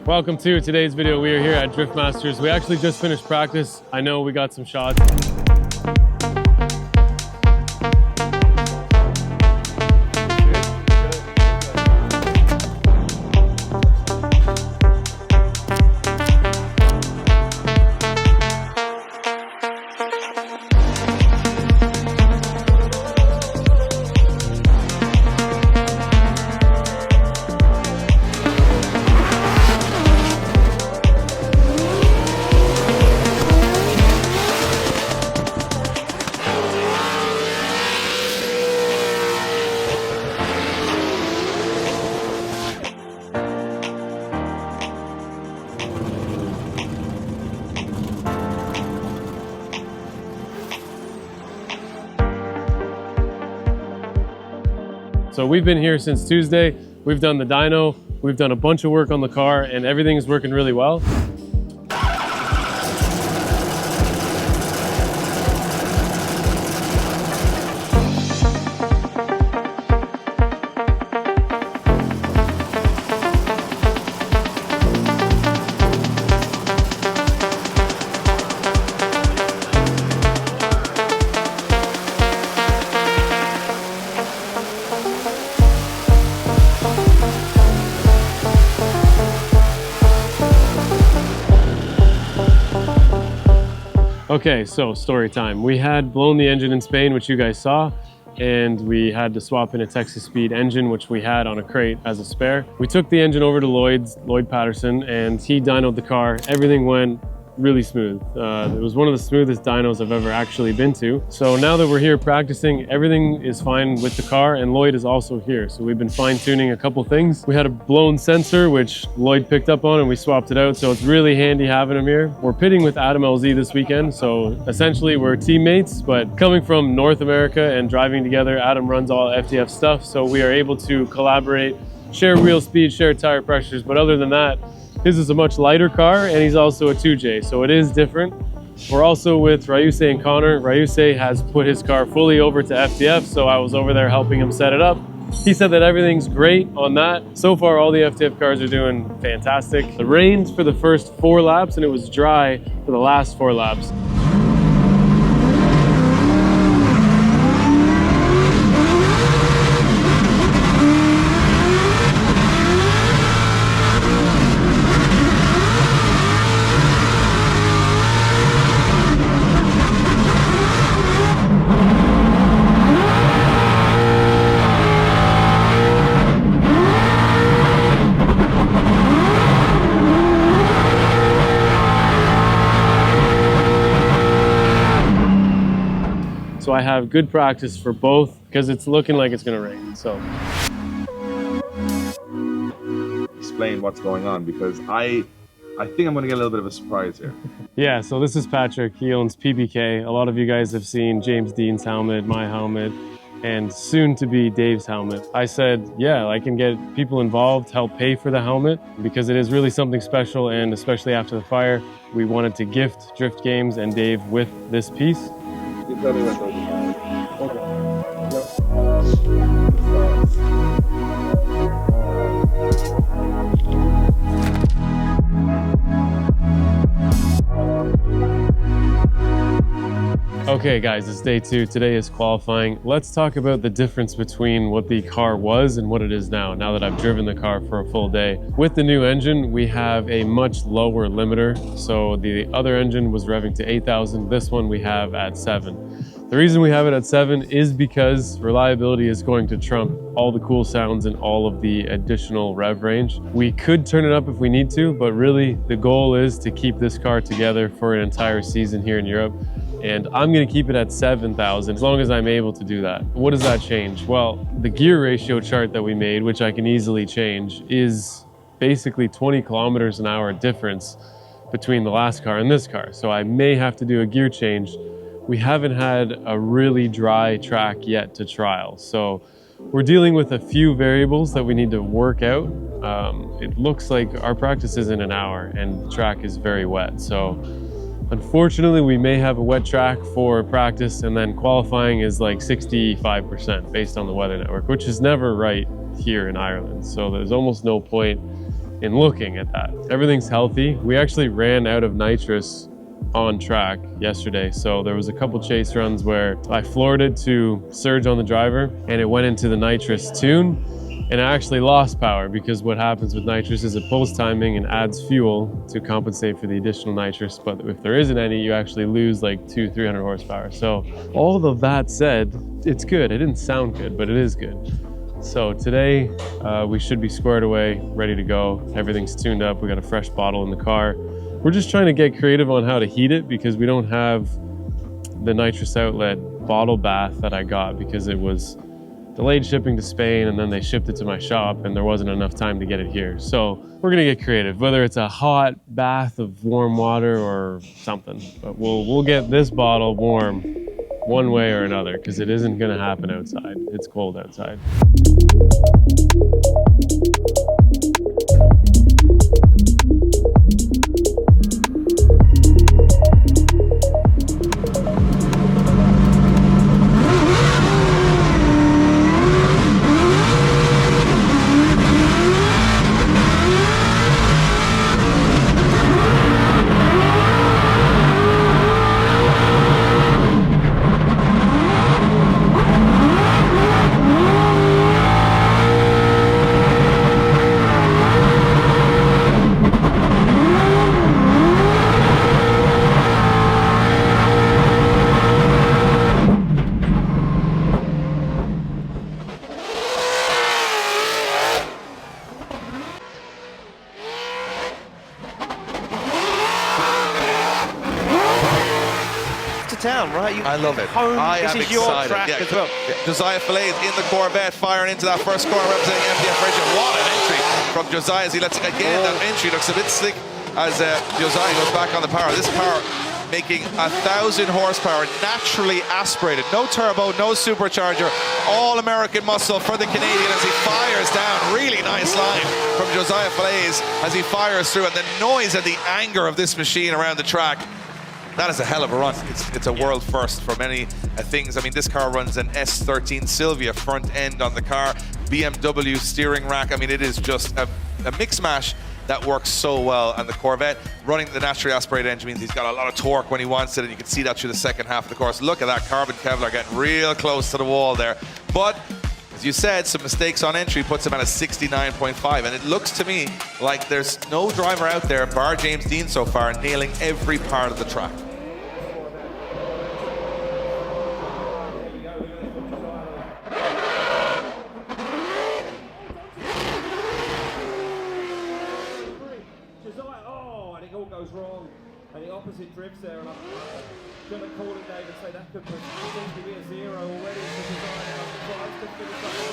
Welcome to today's video. We are here at Drift Masters. We actually just finished practice. I know we got some shots. So we've been here since Tuesday. We've done the dyno, we've done a bunch of work on the car, and everything's working really well. Okay, so story time. We had blown the engine in Spain, which you guys saw, and we had to swap in a Texas Speed engine, which we had on a crate as a spare. We took the engine over to Lloyd Patterson, and he dynoed the car. Everything went really smooth. It was one of the smoothest dynos I've ever actually been to. So now that we're here practicing, everything is fine with the car, and Lloyd is also here. So we've been fine tuning a couple things. We had a blown sensor, which Lloyd picked up on, and we swapped it out. So it's really handy having him here. We're pitting with Adam LZ this weekend. So essentially we're teammates, but coming from North America and driving together, Adam runs all FTF stuff. So we are able to collaborate, share wheel speed, share tire pressures. But other than that, his is a much lighter car, and he's also a 2J, so it is different. We're also with Ryusei and Connor. Ryusei has put his car fully over to FTF, so I was over there helping him set it up. He said that everything's great on that. So far, all the FTF cars are doing fantastic. It rained for the first 4 laps, and it was dry for the last 4 laps. So I have good practice for both because it's looking like it's gonna rain, so. Explain what's going on, because I think I'm gonna get a little bit of a surprise here. Yeah, so this is Patrick. He owns PBK. A lot of you guys have seen James Dean's helmet, my helmet, and soon to be Dave's helmet. I said, yeah, I can get people involved, help pay for the helmet, because it is really something special, and especially after the fire, we wanted to gift Drift Games and Dave with this piece. You tell me what those are. Okay. Okay guys, it's day 2. Today is qualifying. Let's talk about the difference between what the car was and what it is now that I've driven the car for a full day. With the new engine, we have a much lower limiter. So the other engine was revving to 8,000. This one we have at 7. The reason we have it at 7 is because reliability is going to trump all the cool sounds and all of the additional rev range. We could turn it up if we need to, but really the goal is to keep this car together for an entire season here in Europe. And I'm gonna keep it at 7,000 as long as I'm able to do that. What does that change? Well, the gear ratio chart that we made, which I can easily change, is basically 20 kilometers an hour difference between the last car and this car. So I may have to do a gear change. We haven't had a really dry track yet to trial. So we're dealing with a few variables that we need to work out. It looks like our practice is in an hour and the track is very wet. So unfortunately, we may have a wet track for practice, and then qualifying is like 65% based on the weather network, which is never right here in Ireland. So there's almost no point in looking at that. Everything's healthy. We actually ran out of nitrous on track yesterday, so there was a couple chase runs where I floored it to surge on the driver and it went into the nitrous tune, and I actually lost power because what happens with nitrous is it pulls timing and adds fuel to compensate for the additional nitrous, but if there isn't any, you actually lose like 200-300 horsepower. So all of that said, it's good. It didn't sound good, but it is good. So today we should be squared away, ready to go. Everything's tuned up. We got a fresh bottle in the car. We're just trying to get creative on how to heat it because we don't have the nitrous outlet bottle bath that I got because it was delayed shipping to Spain and then they shipped it to my shop and there wasn't enough time to get it here. So we're gonna get creative, whether it's a hot bath of warm water or something. But we'll get this bottle warm one way or another because it isn't gonna happen outside. It's cold outside. Town, right? I love it. Home. I this am is your excited. track as well. Josiah Falaise in the Corvette, firing into that first corner, representing MDF Racing. What an entry from Josiah as he lets again. That entry looks a bit slick as Josiah goes back on the power. This power making 1,000 horsepower, naturally aspirated. No turbo, no supercharger. All American muscle for the Canadian as he fires down. Really nice line from Josiah Falaise as he fires through, and the noise and the anger of this machine around the track. That is a hell of a run. It's a world first for many things. I mean, this car runs an S13 Silvia front end on the car, BMW steering rack. I mean, it is just a mix mash that works so well. And the Corvette running the naturally aspirated engine means he's got a lot of torque when he wants it, and you can see that through the second half of the course. Look at that carbon Kevlar getting real close to the wall there. But as you said, some mistakes on entry puts him at a 69.5, and it looks to me like there's no driver out there, bar James Dean so far, nailing every part of the track. Goes wrong, and the opposite drifts there, and I'm going to call it, Dave, and say that could potentially be a zero already. Tries to finish up.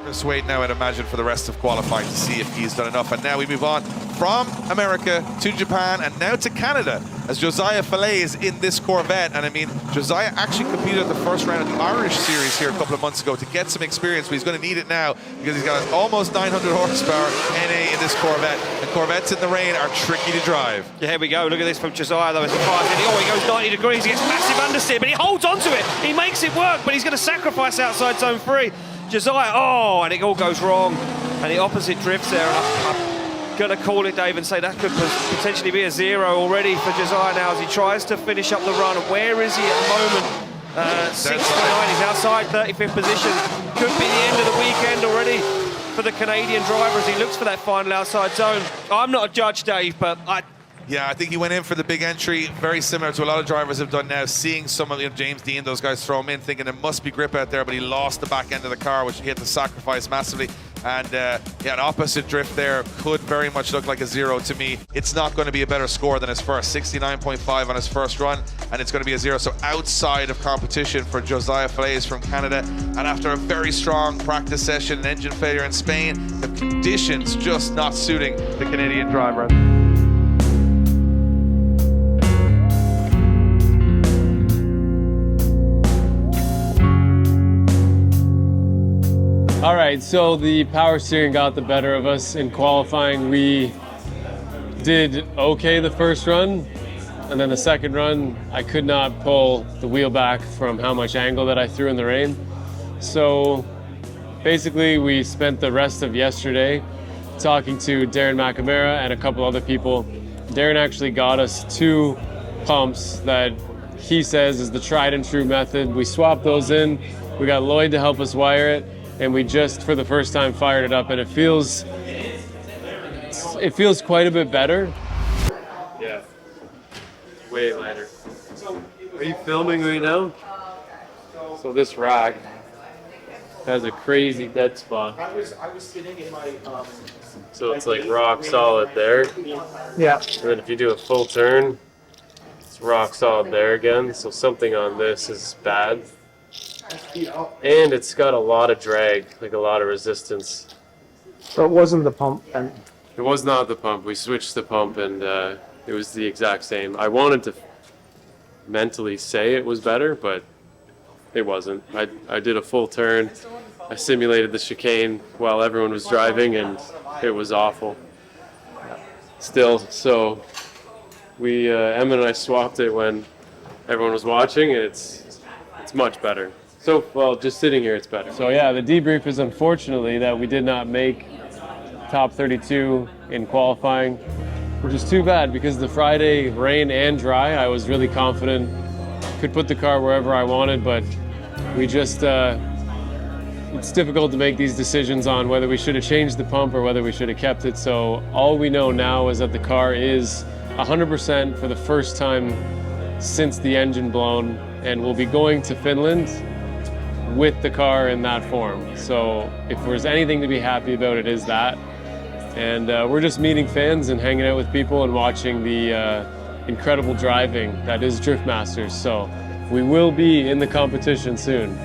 Just wait now, I'd imagine, for the rest of qualifying to see if he's done enough. And now we move on from America to Japan and now to Canada as Josiah Falaise in this Corvette. And I mean, Josiah actually competed at the first round of the Irish Series here a couple of months ago to get some experience, but he's going to need it now because he's got almost 900 horsepower NA in this Corvette. And Corvettes in the rain are tricky to drive. Yeah, here we go. Look at this from Josiah, though, as he fires in. Oh, he goes 90 degrees. He gets massive understeer, but he holds on to it. He makes it work, but he's going to sacrifice outside zone 3. Josiah, oh, and it all goes wrong. And the opposite drifts there. I'm going to call it, Dave, and say that could potentially be a zero already for Josiah now as he tries to finish up the run. Where is he at the moment? 6.9, he's outside 35th position. Could be the end of the weekend already for the Canadian driver as he looks for that final outside zone. I'm not a judge, Dave, but yeah, I think he went in for the big entry, very similar to a lot of drivers have done now, seeing some of James Dean, those guys throw him in, thinking there must be grip out there, but he lost the back end of the car, which he had to sacrifice massively. And yeah, an opposite drift there could very much look like a zero to me. It's not going to be a better score than his first, 69.5 on his first run, and it's going to be a zero. So outside of competition for Josiah Falaise from Canada. And after a very strong practice session and engine failure in Spain, the conditions just not suiting the Canadian driver. All right, so the power steering got the better of us in qualifying. We did okay the first run, And then the second run, I could not pull the wheel back from how much angle that I threw in the rain. So basically we spent the rest of yesterday talking to Darren McNamara and a couple other people. Darren actually got us 2 pumps that he says is the tried and true method. We swapped those in. We got Lloyd to help us wire it, and we just, for the first time, fired it up, and it feels quite a bit better. Yeah, way lighter. Are you filming right now? So this rack has a crazy dead spot. I was sitting in my So it's like rock solid there. yeah. And then if you do a full turn, it's rock solid there again. So something on this is bad. And it's got a lot of drag, like a lot of resistance. So it wasn't the pump then. It was not the pump. We switched the pump and it was the exact same. I wanted to mentally say it was better, but it wasn't. I did a full turn. I simulated the chicane while everyone was driving, and it was awful. Still, so we Emmett and I swapped it when everyone was watching, and it's much better. So, well, just sitting here, it's better. So yeah, the debrief is unfortunately that we did not make top 32 in qualifying, which is too bad because the Friday rain and dry, I was really confident could put the car wherever I wanted, but we just it's difficult to make these decisions on whether we should have changed the pump or whether we should have kept it. So all we know now is that the car is 100% for the first time since the engine blown, and we'll be going to Finland with the car in that form. So if there's anything to be happy about, it is that. And we're just meeting fans and hanging out with people and watching the incredible driving that is Drift Masters. So we will be in the competition soon.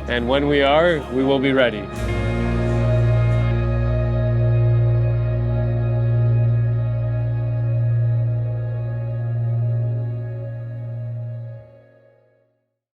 And when we are, we will be ready.